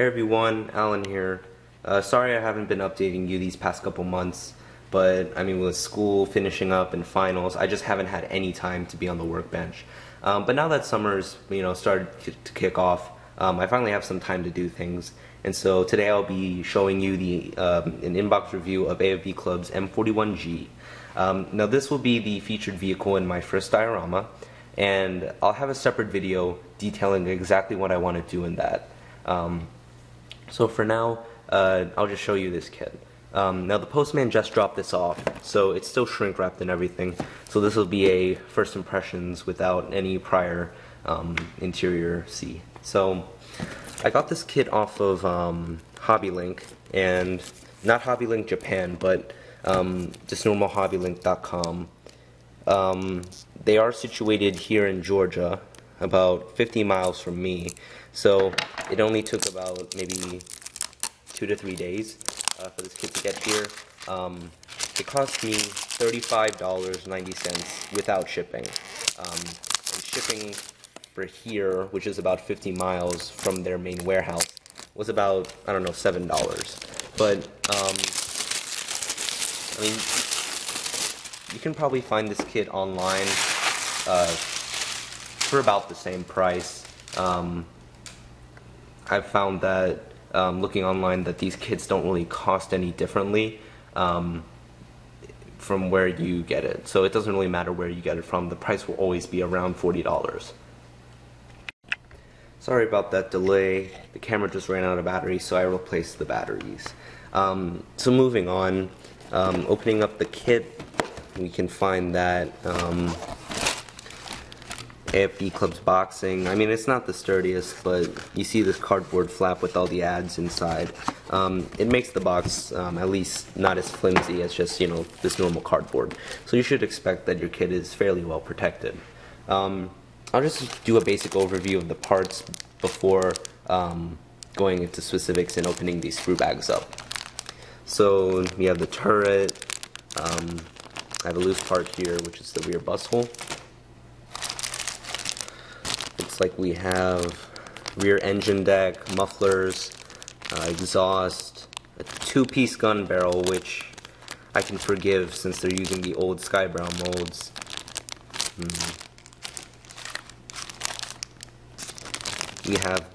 Hey everyone, Alan here. Sorry I haven't been updating you these past couple months, but I mean with school finishing up and finals, I just haven't had any time to be on the workbench. But now that summer's started to kick off, I finally have some time to do things. And so today I'll be showing you an inbox review of AFV Club's M41G. Now this will be the featured vehicle in my first diorama, and I'll have a separate video detailing exactly what I want to do in that. So for now, I'll just show you this kit. Now the postman just dropped this off, so it's still shrink wrapped and everything. So this will be a first impressions without any prior interior see. So I got this kit off of HobbyLink, and not HobbyLink Japan, but just normal hobbylink.com. They are situated here in Georgia, about 50 miles from me, so it only took about maybe 2 to 3 days for this kit to get here. It cost me $35.90 without shipping, and shipping for here, which is about 50 miles from their main warehouse, was about, I don't know, $7. But I mean, you can probably find this kit online for about the same price. I've found that looking online that these kits don't really cost any differently from where you get it. So it doesn't really matter where you get it from. The price will always be around $40. Sorry about that delay. The camera just ran out of battery, so I replaced the batteries. So moving on, opening up the kit, we can find that AFV Club's boxing. I mean, it's not the sturdiest, but you see this cardboard flap with all the ads inside. It makes the box at least not as flimsy as just, this normal cardboard. So you should expect that your kit is fairly well protected. I'll just do a basic overview of the parts before going into specifics and opening these sprue bags up. So we have the turret. I have a loose part here, which is the rear bus hole. Looks like we have rear engine deck, mufflers, exhaust, a 2-piece gun barrel, which I can forgive since they're using the old sky brown molds. We have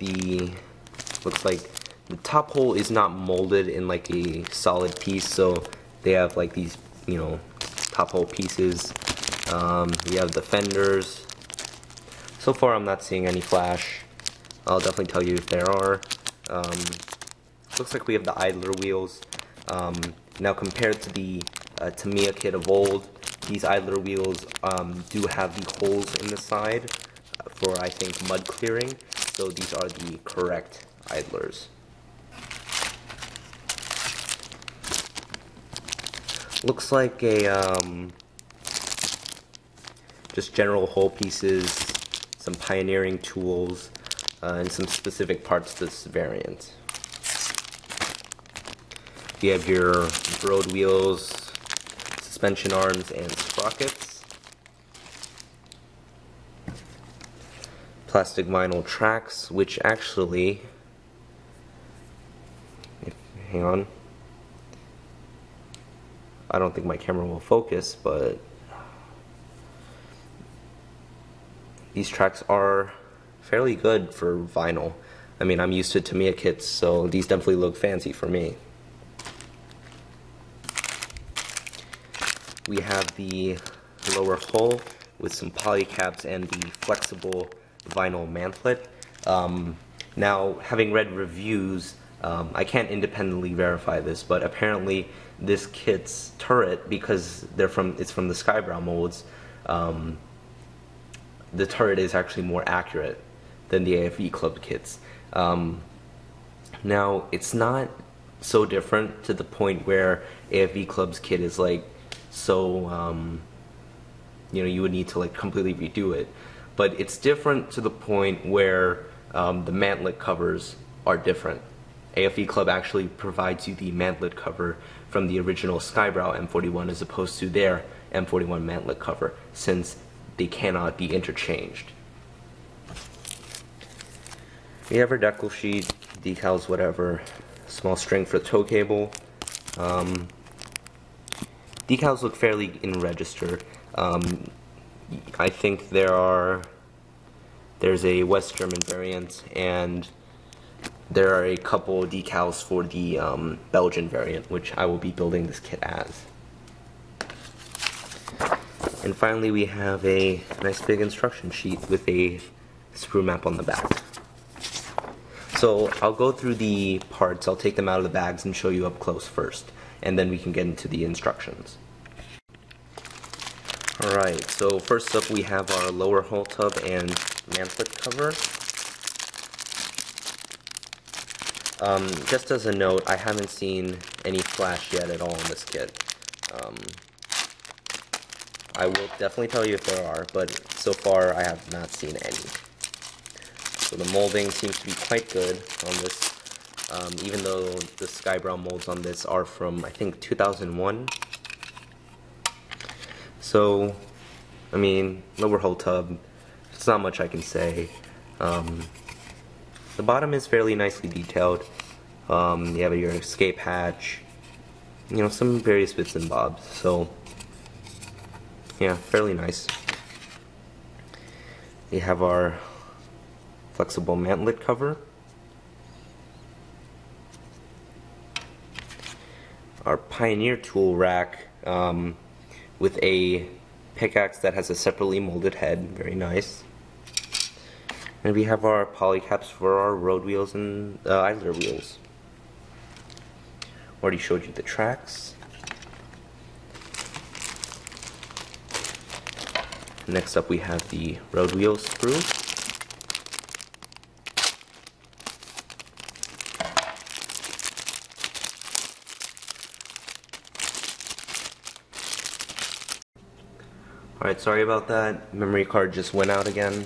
looks like the top hole is not molded in like a solid piece, so they have like these, top hole pieces. We have the fenders. So far I'm not seeing any flash. I'll definitely tell you if there are. Looks like we have the idler wheels. Now compared to the Tamiya kit of old, these idler wheels do have the holes in the side for, I think, mud clearing. So these are the correct idlers. Looks like a just general hole pieces, some pioneering tools, and some specific parts to this variant. You have your road wheels, suspension arms, and sprockets. Plastic vinyl tracks, which actually, hang on, I don't think my camera will focus, but these tracks are fairly good for vinyl. I mean, I'm used to Tamiya kits, so these definitely look fancy for me. We have the lower hull with some poly caps and the flexible vinyl mantlet. Now, having read reviews, I can't independently verify this, but apparently this kit's turret, because it's from the sky brown molds, the turret is actually more accurate than the AFV Club kits. Now, it's not so different to the point where AFV Club's kit is like so you would need to like completely redo it. But it's different to the point where the mantlet covers are different. AFV Club actually provides you the mantlet cover from the original Skybrow M41 as opposed to their M41 mantlet cover, since they cannot be interchanged. We have our decal sheet, decals, whatever. Small string for the tow cable. Decals look fairly in register. I think there's a West German variant, and there are a couple decals for the Belgian variant, which I will be building this kit as. And finally, we have a nice big instruction sheet with a sprue map on the back. So I'll go through the parts, I'll take them out of the bags and show you up close first, and then we can get into the instructions. Alright, so first up we have our lower hull tub and mantlet cover. Just as a note, I haven't seen any flash yet at all in this kit. I will definitely tell you if there are, but so far I have not seen any. So the molding seems to be quite good on this, even though the sky brown molds on this are from, I think, 2001. So, I mean, lower hull tub, it's not much I can say. The bottom is fairly nicely detailed. You have your escape hatch, you know, some various bits and bobs. So, yeah, fairly nice. We have our flexible mantlet cover, our Pioneer tool rack with a pickaxe that has a separately molded head, very nice. And we have our polycaps for our road wheels and idler wheels. Already showed you the tracks. Next up we have the road wheel sprue. Alright, sorry about that. Memory card just went out again.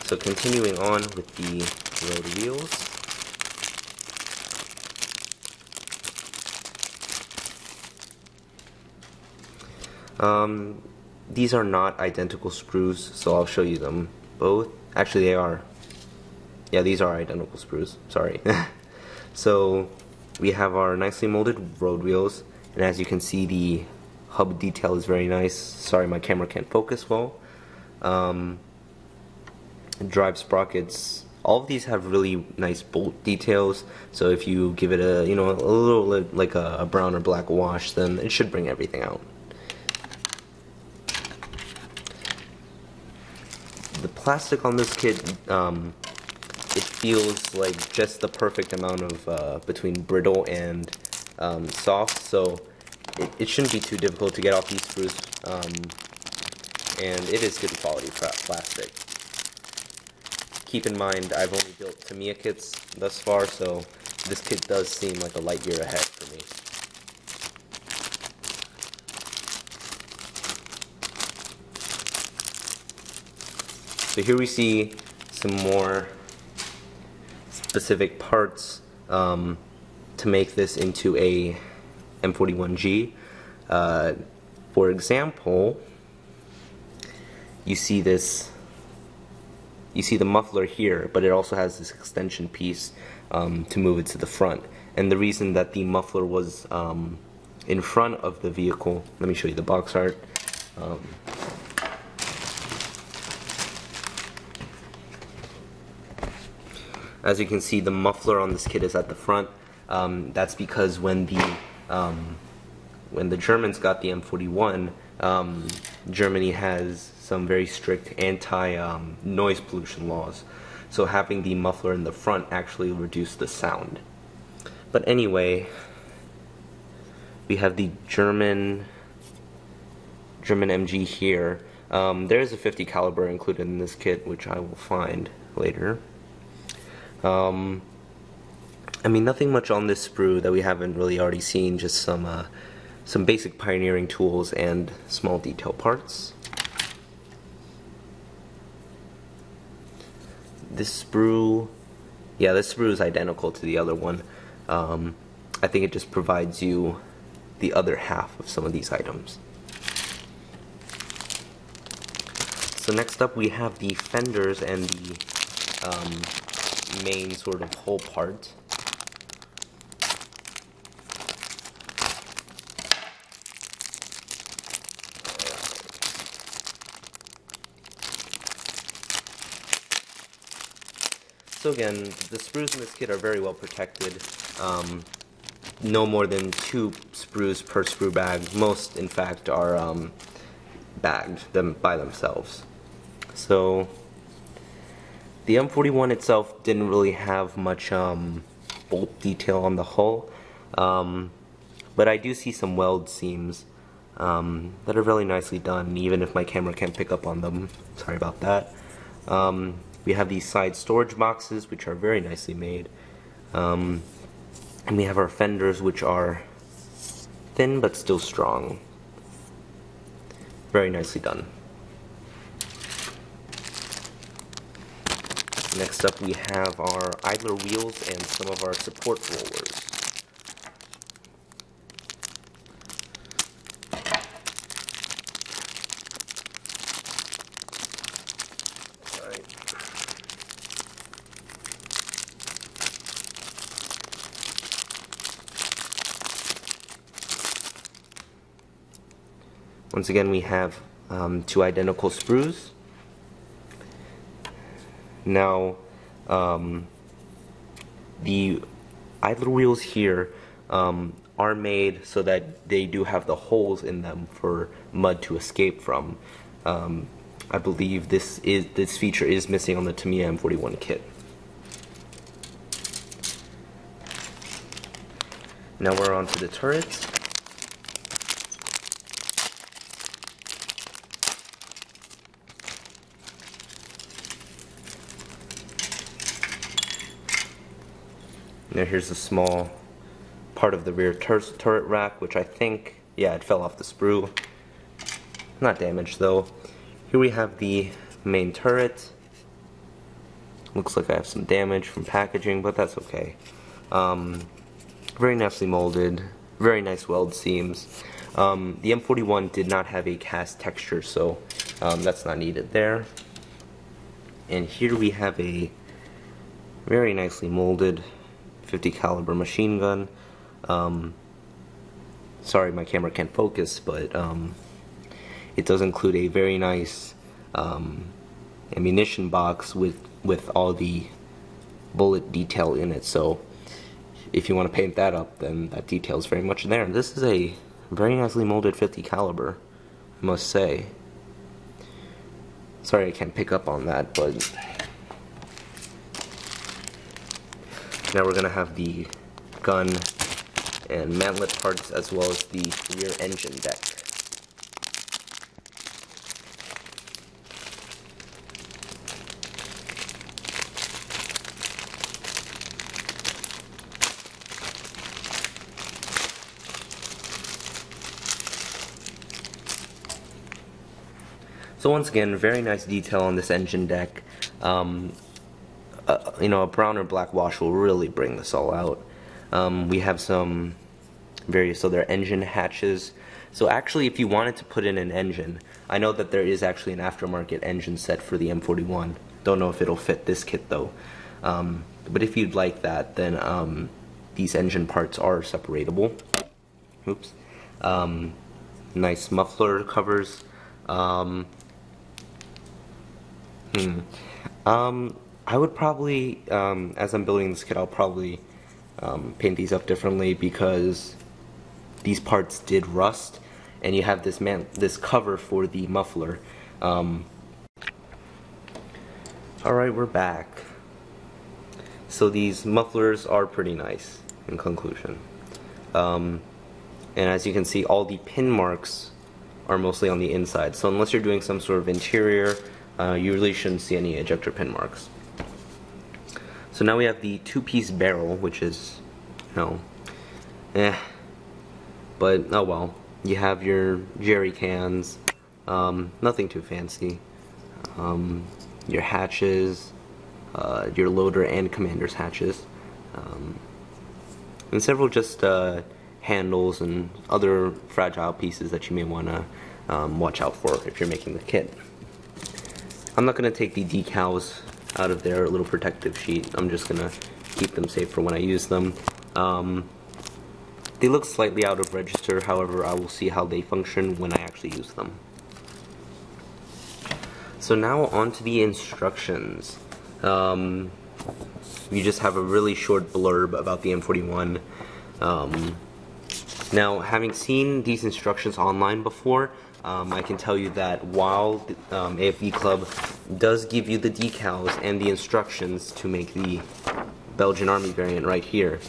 So continuing on with the road wheels. These are not identical sprues, so I'll show you them both. Actually, they are. Yeah, these are identical sprues. Sorry. So we have our nicely molded road wheels, and as you can see, the hub detail is very nice. Sorry, my camera can't focus well. Drive sprockets. All of these have really nice bolt details. So if you give it a, you know, a little like a brown or black wash, then it should bring everything out. The plastic on this kit, it feels like just the perfect amount of between brittle and soft, so it shouldn't be too difficult to get off these sprues, and it is good quality plastic. Keep in mind, I've only built Tamiya kits thus far, so this kit does seem like a light year ahead for me. So here we see some more specific parts to make this into a M41G. For example, you see the muffler here, but it also has this extension piece to move it to the front. And the reason that the muffler was in front of the vehicle, let me show you the box art. As you can see, the muffler on this kit is at the front. That's because when the Germans got the M41, Germany has some very strict anti-noise pollution laws. So having the muffler in the front actually reduced the sound. But anyway, we have the German MG here. There is a 50 caliber included in this kit, which I will find later. I mean, nothing much on this sprue that we haven't really already seen, just some basic pioneering tools and small detail parts. This sprue is identical to the other one. I think it just provides you the other half of some of these items. So next up we have the fenders and the main sort of whole part. So again, the sprues in this kit are very well protected. No more than 2 sprues per sprue bag. Most, in fact, are bagged them by themselves. So the M41 itself didn't really have much bolt detail on the hull, but I do see some weld seams that are really nicely done, even if my camera can't pick up on them. Sorry about that. We have these side storage boxes, which are very nicely made. And we have our fenders, which are thin but still strong. Very nicely done. Next up we have our idler wheels and some of our support rollers. Once again, we have 2 identical sprues. Now, the idler wheels here are made so that they do have the holes in them for mud to escape from. I believe this feature is missing on the Tamiya M41 kit. Now we're on to the turrets. Now here's a small part of the rear turret rack, which I think, yeah, it fell off the sprue. Not damaged though. Here we have the main turret. Looks like I have some damage from packaging, but that's okay. Very nicely molded, very nice weld seams. The M41 did not have a cast texture, so that's not needed there. And here we have a very nicely molded 50 caliber machine gun. Sorry my camera can't focus, but it does include a very nice ammunition box with all the bullet detail in it, so if you want to paint that up, then that detail is very much there. And this is a very nicely molded 50 caliber, I must say. Sorry I can't pick up on that, but now we're gonna have the gun and mantlet parts as well as the rear engine deck. So once again, very nice detail on this engine deck. You know, a brown or black wash will really bring this all out. We have some various other engine hatches. So actually, if you wanted to put in an engine, I know that there is actually an aftermarket engine set for the M41. Don't know if it'll fit this kit though. But if you'd like that, then these engine parts are separatable. Oops. Nice muffler covers. I would probably, as I'm building this kit, I'll probably paint these up differently because these parts did rust, and you have this cover for the muffler. Alright, we're back. So these mufflers are pretty nice, in conclusion. And as you can see, all the pin marks are mostly on the inside. So unless you're doing some sort of interior, you really shouldn't see any ejector pin marks. So now we have the 2-piece barrel, which is, you know, but oh well. You have your jerry cans, nothing too fancy. Your hatches, your loader and commander's hatches, and several just handles and other fragile pieces that you may want to watch out for if you're making the kit. I'm not going to take the decals out of their little protective sheet. I'm just gonna keep them safe for when I use them. They look slightly out of register, however I will see how they function when I actually use them. So now on to the instructions. You just have a really short blurb about the M41. Now, having seen these instructions online before, I can tell you that while the AFV Club does give you the decals and the instructions to make the Belgian Army variant right here,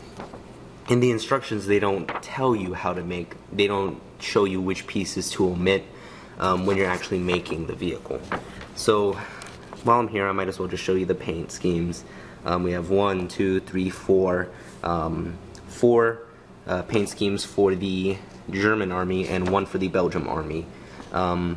in the instructions they don't tell you how to make, they don't show you which pieces to omit when you're actually making the vehicle. So while I'm here, I might as well just show you the paint schemes. We have 1, 2, 3, 4, 4 paint schemes for the German Army and 1 for the Belgium Army. Now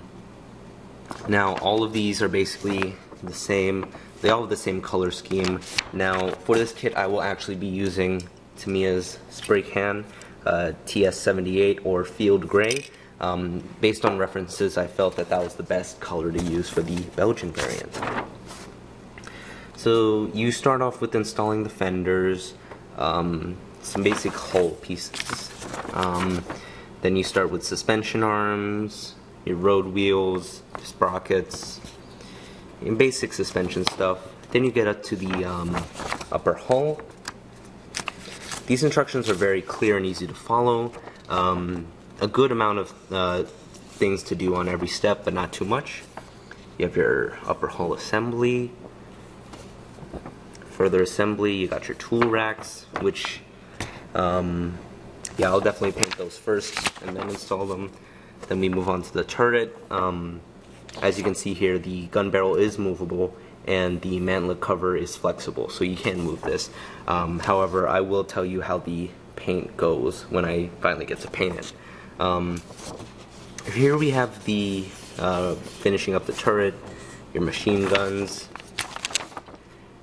all of these are basically the same. They all have the same color scheme. Now for this kit I will actually be using Tamiya's spray can TS78 or Field Gray. Based on references, I felt that that was the best color to use for the Belgian variant. So you start off with installing the fenders, some basic hull pieces. Then you start with suspension arms, your road wheels, sprockets, and basic suspension stuff. Then you get up to the upper hull. These instructions are very clear and easy to follow. A good amount of things to do on every step, but not too much. You have your upper hull assembly, further assembly, you got your tool racks, which, yeah, I'll definitely paint those first and then install them. Then we move on to the turret. As you can see here, the gun barrel is movable and the mantlet cover is flexible, so you can move this. However, I will tell you how the paint goes when I finally get to paint it. Here we have the finishing up the turret, your machine guns,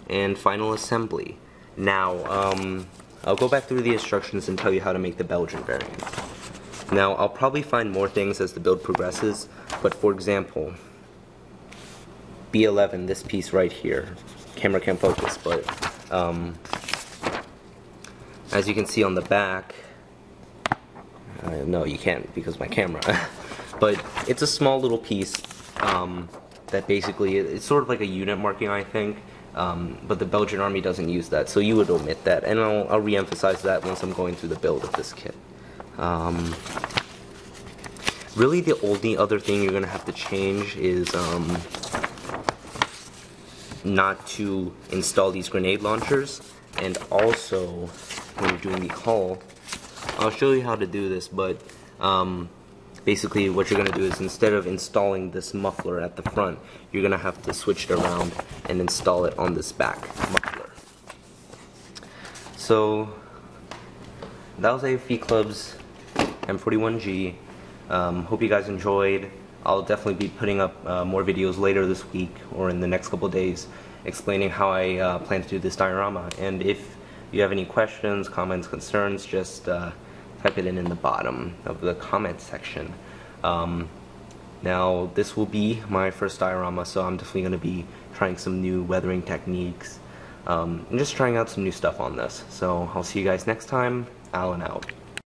and final assembly. Now, I'll go back through the instructions and tell you how to make the Belgian variant. Now, I'll probably find more things as the build progresses, but for example, B11, this piece right here, camera can't focus, but as you can see on the back, no, you can't because of my camera, but it's a small little piece that basically, it's sort of like a unit marking, I think, but the Belgian Army doesn't use that, so you would omit that, and I'll re-emphasize that once I'm going through the build of this kit. Really, the only other thing you're going to have to change is not to install these grenade launchers, and also when you're doing the hull, I'll show you how to do this, but basically what you're going to do is instead of installing this muffler at the front, you're going to have to switch it around and install it on this back muffler. So that was AFV Club's M41G. Hope you guys enjoyed. I'll definitely be putting up more videos later this week or in the next couple days explaining how I plan to do this diorama. And if you have any questions, comments, concerns, just type it in the bottom of the comment section. Now, this will be my first diorama, so I'm definitely going to be trying some new weathering techniques and just trying out some new stuff on this. So I'll see you guys next time. Alan out.